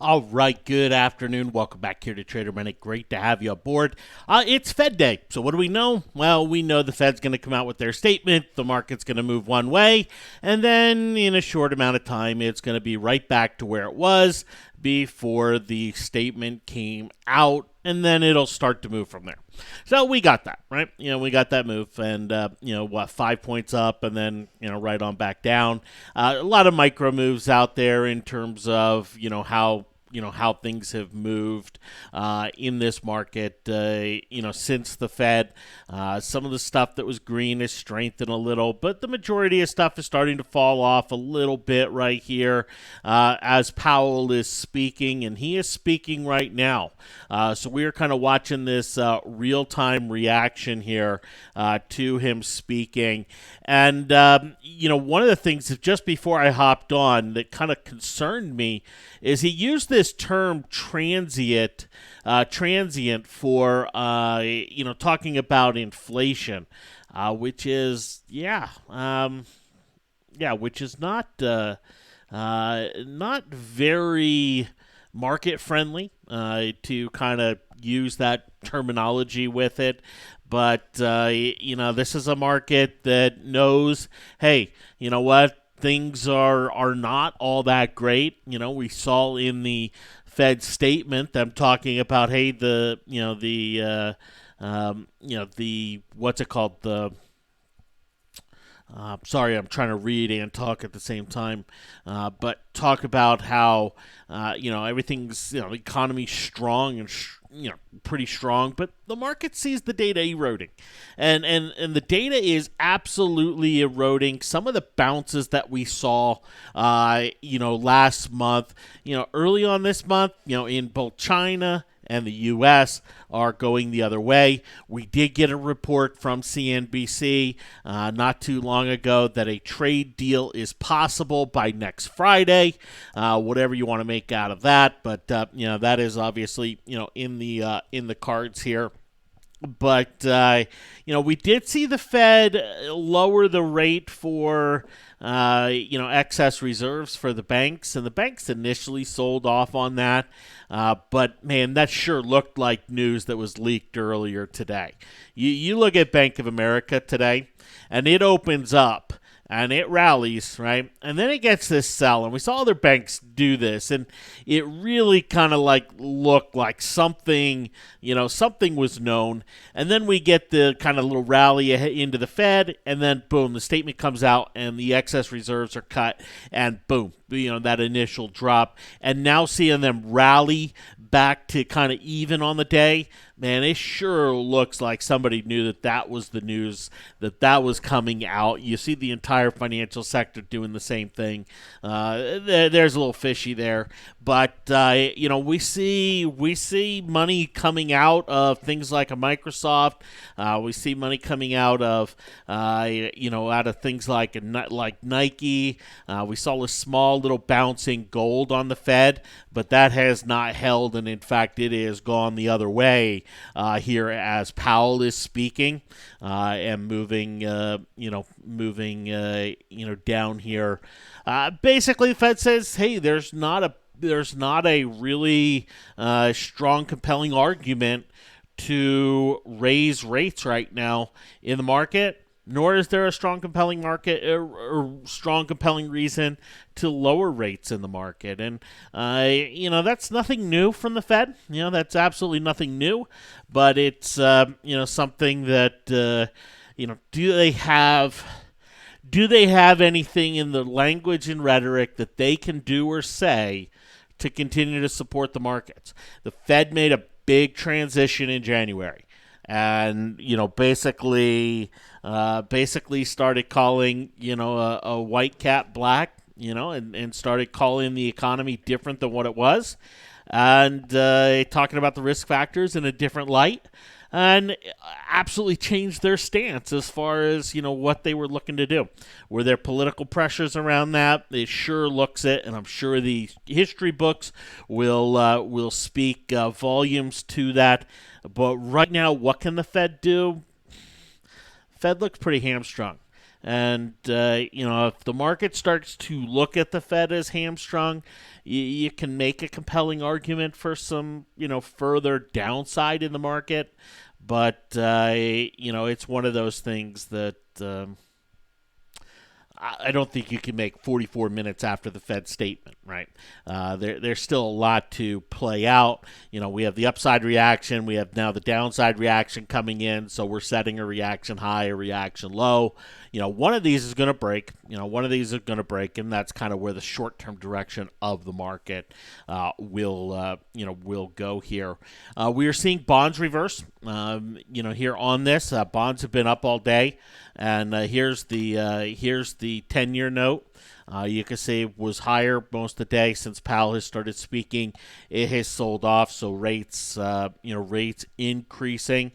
All right, good afternoon. Welcome back here to Trader Minute. Great to have you aboard. It's Fed Day. So what do we know? Well, we know the Fed's going to come out with their statement. The market's going to move one way. And then in a short amount of time, it's going to be right back to where it was before the statement came out. And then it'll start to move from there. So we got that, right? We got that move, and 5 points up, and then right on back down. A lot of micro moves out there in terms of how things have moved in this market. Since the Fed, some of the stuff that was green has strengthened a little, but the majority of stuff is starting to fall off a little bit right here as Powell is speaking, and he is speaking right now. So we are kind of watching this real-time reaction here to him speaking. And, one of the things that just before I hopped on that kind of concerned me is he used this term transient for, talking about inflation, which is, which is not very market friendly to kind of use that terminology with it. But, this is a market that knows, hey, you know what? Things are not all that great. We saw in the Fed statement them talking about, hey, the what's it called? Sorry, I'm trying to read and talk at the same time. But talk about how everything's the economy's strong and pretty strong, but the market sees the data eroding, and the data is absolutely eroding. Some of the bounces that we saw, last month, early on this month, in both China and the U.S. are going the other way. We did get a report from CNBC not too long ago that a trade deal is possible by next Friday. Whatever you want to make out of that, but that is obviously in the cards here. But, we did see the Fed lower the rate for, excess reserves for the banks, and the banks initially sold off on that. But, man, that sure looked like news that was leaked earlier today. You look at Bank of America today, and it opens up. And it rallies, right? And then it gets this sell. And we saw other banks do this. And it really kind of looked like something, something was known. And then we get the kind of little rally into the Fed. And then, boom, the statement comes out and the excess reserves are cut. And boom, that initial drop. And now seeing them rally back to kind of even on the day, man, it sure looks like somebody knew that was the news, that was coming out. You see the entire financial sector doing the same thing. There's a little fishy there. But, we see money coming out of things like a Microsoft. We see money coming out of, out of things like Nike. We saw a small little bouncing gold on the Fed, but that has not held, and in fact, it has gone the other way here as Powell is speaking and moving down here. Basically, the Fed says, hey, there's not a really strong, compelling argument to raise rates right now in the market, nor is there a strong, compelling market or strong, compelling reason to lower rates in the market. And, that's nothing new from the Fed. That's absolutely nothing new, but it's, something that, do they have anything in the language and rhetoric that they can do or say to continue to support the markets? The Fed made a big transition in January. And, basically started calling, a white cap black, and started calling the economy different than what it was. And talking about the risk factors in a different light. And absolutely changed their stance as far as, what they were looking to do. Were there political pressures around that? It sure looks it, and I'm sure the history books will speak volumes to that. But right now, what can the Fed do? Fed looks pretty hamstrung. And if the market starts to look at the Fed as hamstrung, you can make a compelling argument for some further downside in the market. But it's one of those things that. I don't think you can make 44 minutes after the Fed statement, right? There's still a lot to play out. We have the upside reaction. We have now the downside reaction coming in. So we're setting a reaction high, a reaction low. One of these is going to break. One of these is going to break, and that's kind of where the short-term direction of the market will go here. We are seeing bonds reverse. Here on this, bonds have been up all day, and here's the 10-year note. You can see it was higher most of the day since Powell has started speaking. It has sold off, so rates increasing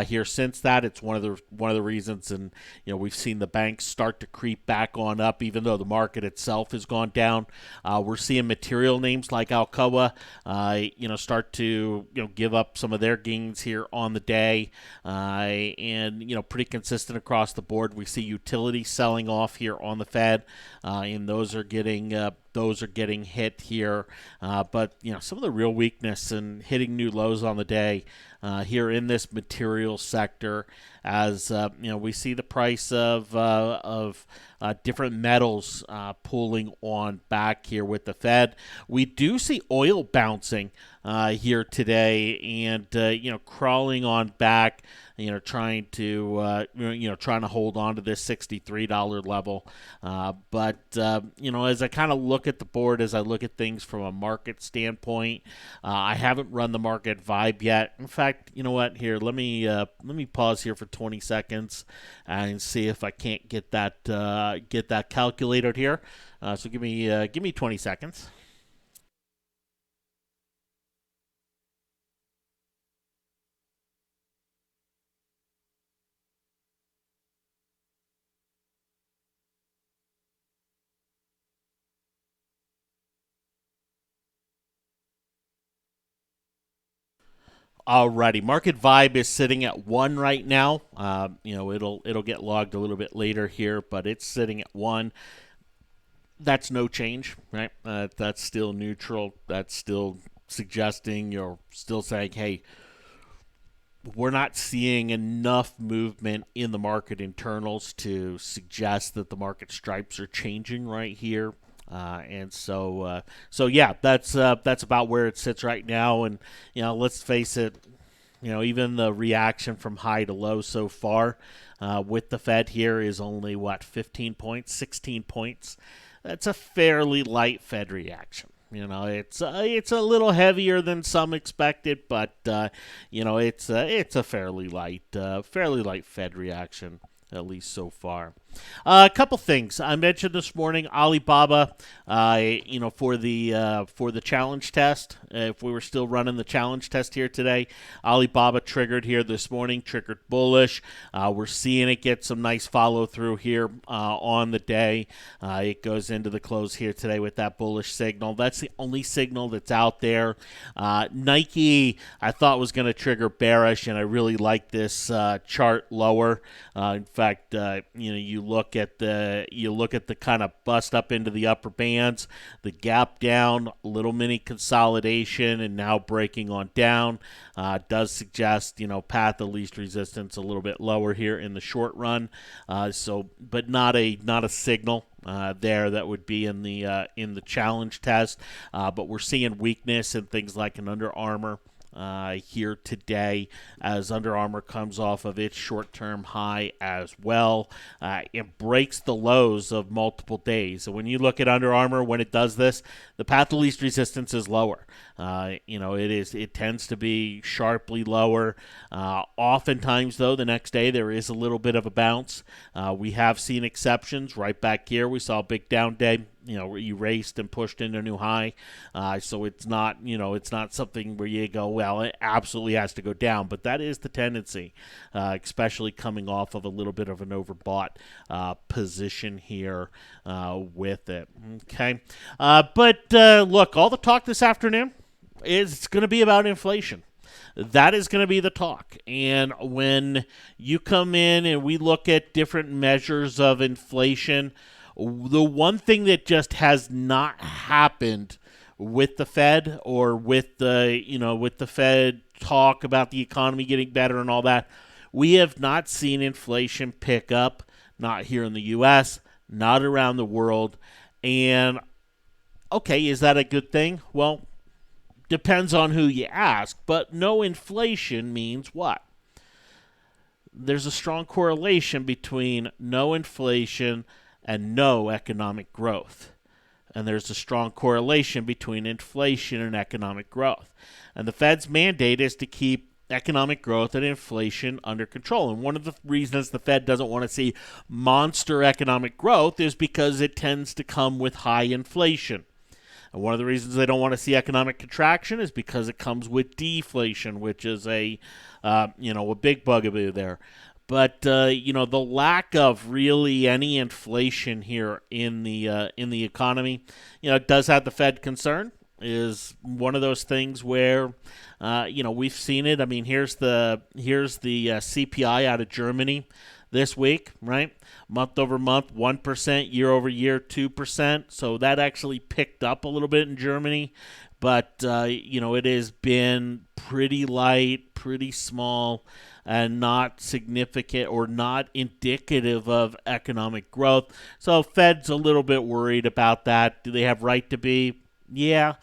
here since that. It's one of the reasons, and we've seen the banks start to creep back on up, even though the market itself has gone down. We're seeing material names like Alcoa, start to give up some of their gains here on the day, and pretty consistent across the board. We see utilities selling off here on the Fed. And those are getting hit here. But some of the real weakness and hitting new lows on the day here in this material sector, as we see the price of different metals pulling on back here with the Fed. We do see oil bouncing here today, and crawling on back. Trying to hold on to this $63 level. But as I kind of look at the board, as I look at things from a market standpoint, I haven't run the market vibe yet. In fact, you know what? Here, let me pause here for 20 seconds and see if I can't get that calculated here. So give me 20 seconds. Alrighty, market vibe is sitting at 1 right now. It'll get logged a little bit later here, but it's sitting at 1. That's no change, right? That's still neutral. That's still suggesting, you're still saying, hey, we're not seeing enough movement in the market internals to suggest that the market stripes are changing right here. And so yeah, that's about where it sits right now. And let's face it, even the reaction from high to low so far with the Fed here is only 15 points, 16 points. That's a fairly light Fed reaction. It's a little heavier than some expected, but it's a fairly light Fed reaction, at least so far. A couple things I mentioned this morning. Alibaba, for the challenge test. If we were still running the challenge test here today, Alibaba triggered here this morning, triggered bullish. We're seeing it get some nice follow through here on the day. It goes into the close here today with that bullish signal. That's the only signal that's out there. Nike, I thought was going to trigger bearish, and I really like this chart lower. In fact, you look at the kind of bust up into the upper bands, the gap down, little mini consolidation, and now breaking on down. Does suggest path of least resistance a little bit lower here in the short run. But not a signal there that would be in the challenge test. But we're seeing weakness in things like an Under Armour. Here today, as Under Armour comes off of its short-term high as well. It breaks the lows of multiple days. So when you look at Under Armour, when it does this, the path of least resistance is lower. It tends to be sharply lower. Oftentimes, though, the next day there is a little bit of a bounce. We have seen exceptions. Right back here, we saw a big down day. Erased and pushed into a new high. So it's not something where you go, well, it absolutely has to go down. But that is the tendency, especially coming off of a little bit of an overbought position here with it. Okay. But look, all the talk this afternoon is going to be about inflation. That is going to be the talk. And when you come in and we look at different measures of inflation, the one thing that just has not happened with the Fed or with the Fed talk about the economy getting better and all that, we have not seen inflation pick up, not here in the U.S., not around the world. And okay, is that a good thing? Well, depends on who you ask, but no inflation means what? There's a strong correlation between no inflation and no economic growth. And there's a strong correlation between inflation and economic growth. And the Fed's mandate is to keep economic growth and inflation under control. And one of the reasons the Fed doesn't want to see monster economic growth is because it tends to come with high inflation. And one of the reasons they don't want to see economic contraction is because it comes with deflation, which is a big bugaboo there. But the lack of really any inflation here in the economy, does have the Fed concerned. Is one of those things where, we've seen it. I mean, here's the CPI out of Germany this week, right? Month over month, 1%, year over year, 2%. So that actually picked up a little bit in Germany. But, it has been pretty light, pretty small, and not significant or not indicative of economic growth. So Fed's a little bit worried about that. Do they have right to be? Yeah.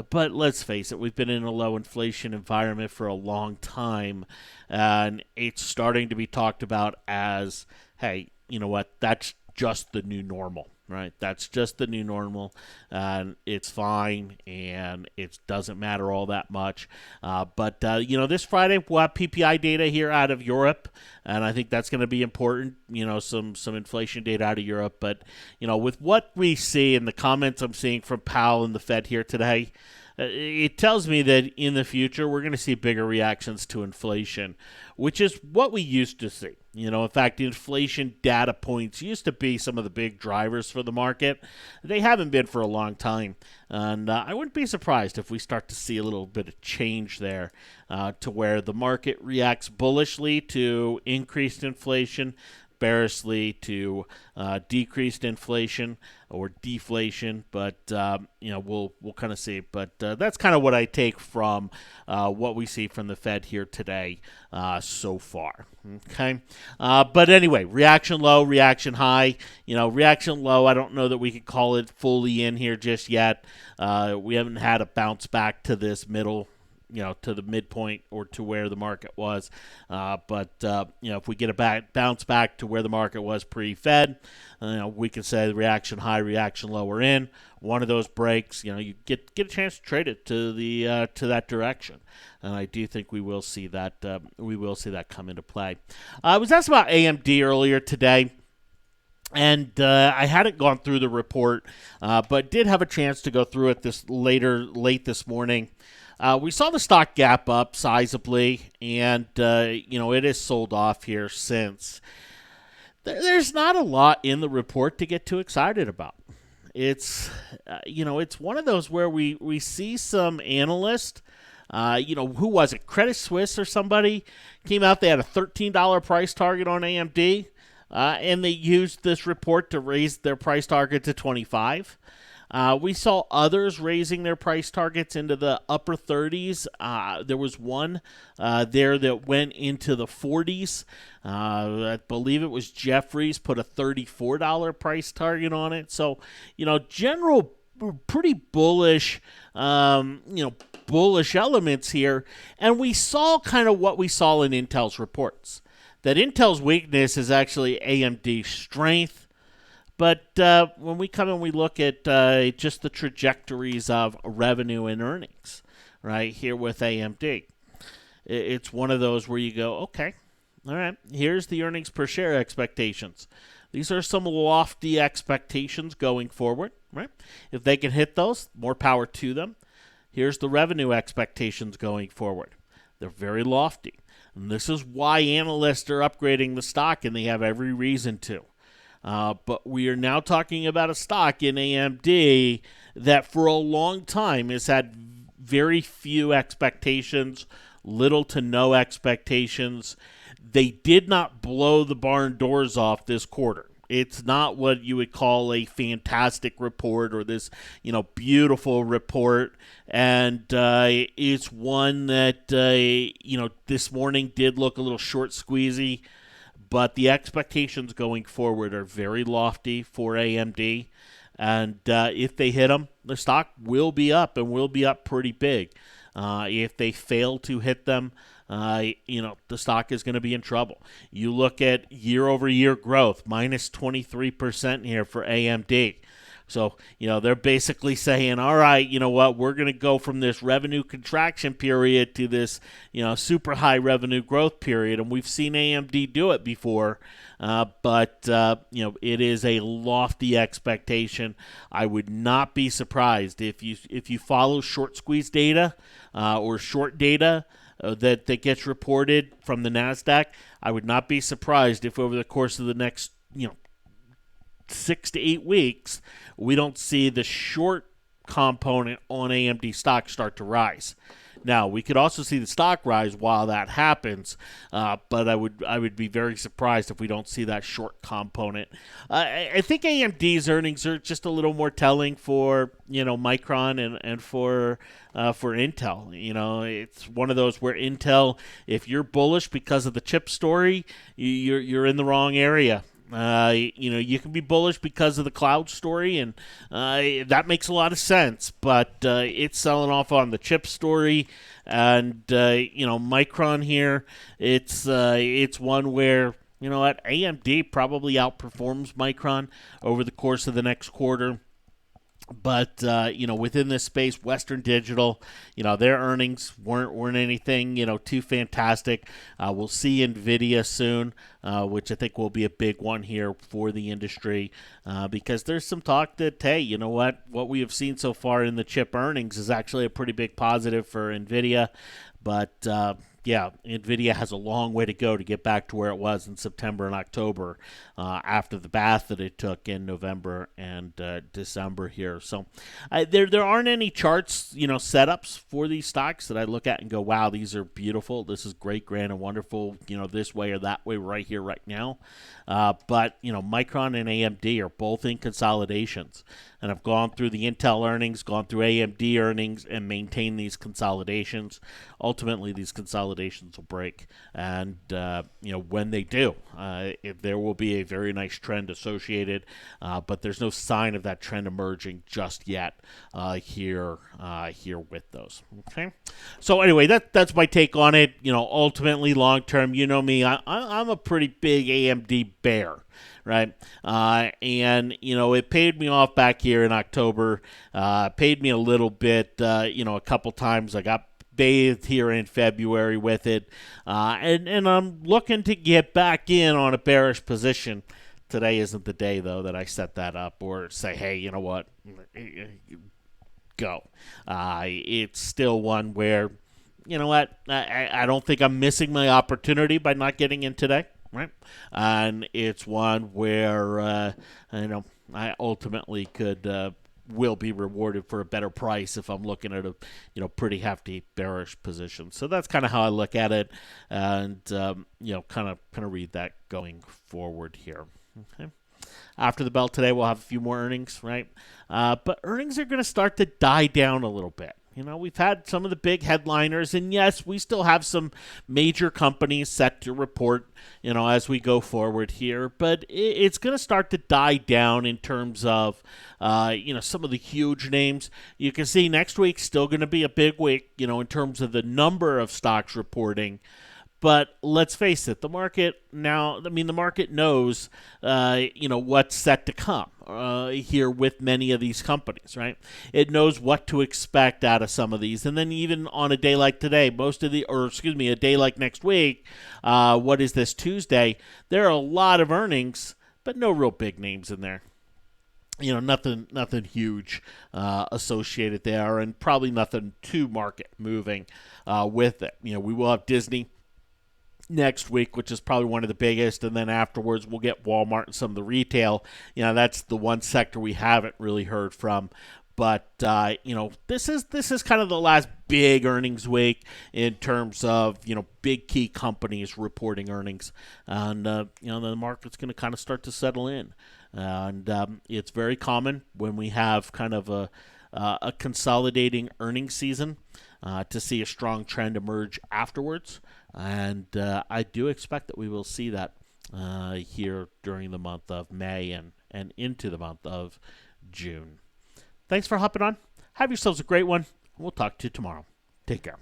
But let's face it, we've been in a low inflation environment for a long time, and it's starting to be talked about as, hey, you know what, that's just the new normal, right? That's just the new normal, and it's fine, and it doesn't matter all that much. But this Friday we'll have PPI data here out of Europe, and I think that's going to be important. Some inflation data out of Europe. But with what we see and the comments I'm seeing from Powell and the Fed here today, it tells me that in the future we're going to see bigger reactions to inflation, which is what we used to see. In fact, inflation data points used to be some of the big drivers for the market. They haven't been for a long time. And I wouldn't be surprised if we start to see a little bit of change there to where the market reacts bullishly to increased inflation, bearishly to decreased inflation or deflation, but we'll kind of see. But that's kind of what I take from what we see from the Fed here today so far. Okay, but anyway, reaction low, reaction high. Reaction low, I don't know that we could call it fully in here just yet. We haven't had a bounce back to this middle, to the midpoint or to where the market was. But if we get a bounce back to where the market was pre-Fed, we can say the reaction high, reaction low are in. One of those breaks, you get a chance to trade it to to that direction. And I do think we will see that come into play. I was asked about AMD earlier today. And I hadn't gone through the report, but did have a chance to go through it late this morning. We saw the stock gap up sizably, and it has sold off here since. There's not a lot in the report to get too excited about. It's it's one of those where we see some analyst. Who was it? Credit Suisse or somebody came out. They had a $13 price target on AMD, and they used this report to raise their price target to $25. We saw others raising their price targets into the upper 30s. There was one there that went into the 40s. I believe it was Jefferies put a $34 price target on it. So, general pretty bullish, bullish elements here. And we saw kind of what we saw in Intel's reports. That Intel's weakness is actually AMD's strength. But when we come and we look at just the trajectories of revenue and earnings, right, here with AMD, it's one of those where you go, okay, all right, here's the earnings per share expectations. These are some lofty expectations going forward, right? If they can hit those, more power to them. Here's the revenue expectations going forward. They're very lofty. And this is why analysts are upgrading the stock, and they have every reason to. But we are now talking about a stock in AMD that for a long time has had very few expectations, little to no expectations. They did not blow the barn doors off this quarter. It's not what you would call a fantastic report or this, beautiful report. And it's one that, this morning did look a little short squeezy. But the expectations going forward are very lofty for AMD. And if they hit them, the stock will be up and will be up pretty big. If they fail to hit them, the stock is going to be in trouble. You look at year-over-year growth, minus 23% here for AMD. So, they're basically saying, all right, you know what, we're going to go from this revenue contraction period to this, super high revenue growth period. And we've seen AMD do it before, but it is a lofty expectation. I would not be surprised if you follow short squeeze data or short data that gets reported from the NASDAQ. I would not be surprised if over the course of the next, 6 to 8 weeks, we don't see the short component on AMD stock start to rise. Now, we could also see the stock rise while that happens, but I would be very surprised if we don't see that short component. I think AMD's earnings are just a little more telling for Micron and for Intel. It's one of those where Intel, if you're bullish because of the chip story, you're in the wrong area. You can be bullish because of the cloud story, and that makes a lot of sense. But it's selling off on the chip story, and Micron here. It's one where AMD probably outperforms Micron over the course of the next quarter. But within this space, Western Digital, their earnings weren't anything too fantastic. We'll see Nvidia soon, which I think will be a big one here for the industry, because there's some talk that what we have seen so far in the chip earnings is actually a pretty big positive for Nvidia, but. Nvidia has a long way to go to get back to where it was in September and October after the bath that it took in November and December here. So there aren't any charts, setups for these stocks that I look at and go, wow, these are beautiful. This is great, grand, and wonderful, this way or that way right here, right now. But Micron and AMD are both in consolidations. And I've gone through the Intel earnings, gone through AMD earnings, and maintained these consolidations. Ultimately, these consolidations will break. And, when they do, there will be a very nice trend associated. But there's no sign of that trend emerging just yet here with those. Okay? So anyway, that's my take on it. Ultimately, long-term, you know me, I'm a pretty big AMD bear. Right. And it paid me off back here in October, paid me a little bit, a couple times. I got bathed here in February with it. And I'm looking to get back in on a bearish position. Today isn't the day, though, that I set that up or say, hey, you know what, go. It's still one where, I don't think I'm missing my opportunity by not getting in today. Right, and it's one where I ultimately will be rewarded for a better price if I'm looking at a pretty hefty bearish position. So that's kind of how I look at it, and kind of read that going forward here. Okay. After the bell today, we'll have a few more earnings, right? But earnings are going to start to die down a little bit. We've had some of the big headliners, and yes, we still have some major companies set to report, as we go forward here. But it's going to start to die down in terms of, some of the huge names. You can see next week's still going to be a big week, in terms of the number of stocks reporting. But let's face it, the market knows, what's set to come here with many of these companies, right? It knows what to expect out of some of these. And then even on a day like today, a day like next week, what is this, Tuesday, there are a lot of earnings, but no real big names in there. Nothing huge associated there, and probably nothing too market moving with it. We will have Disney next week, which is probably one of the biggest, and then afterwards we'll get Walmart and some of the retail. That's the one sector we haven't really heard from. But this is kind of the last big earnings week in terms of big key companies reporting earnings, and the market's going to kind of start to settle in, and it's very common when we have kind of a consolidating earnings season to see a strong trend emerge afterwards, and I do expect that we will see that here during the month of May and into the month of June. Thanks for hopping on. Have yourselves a great one. We'll talk to you tomorrow. Take care.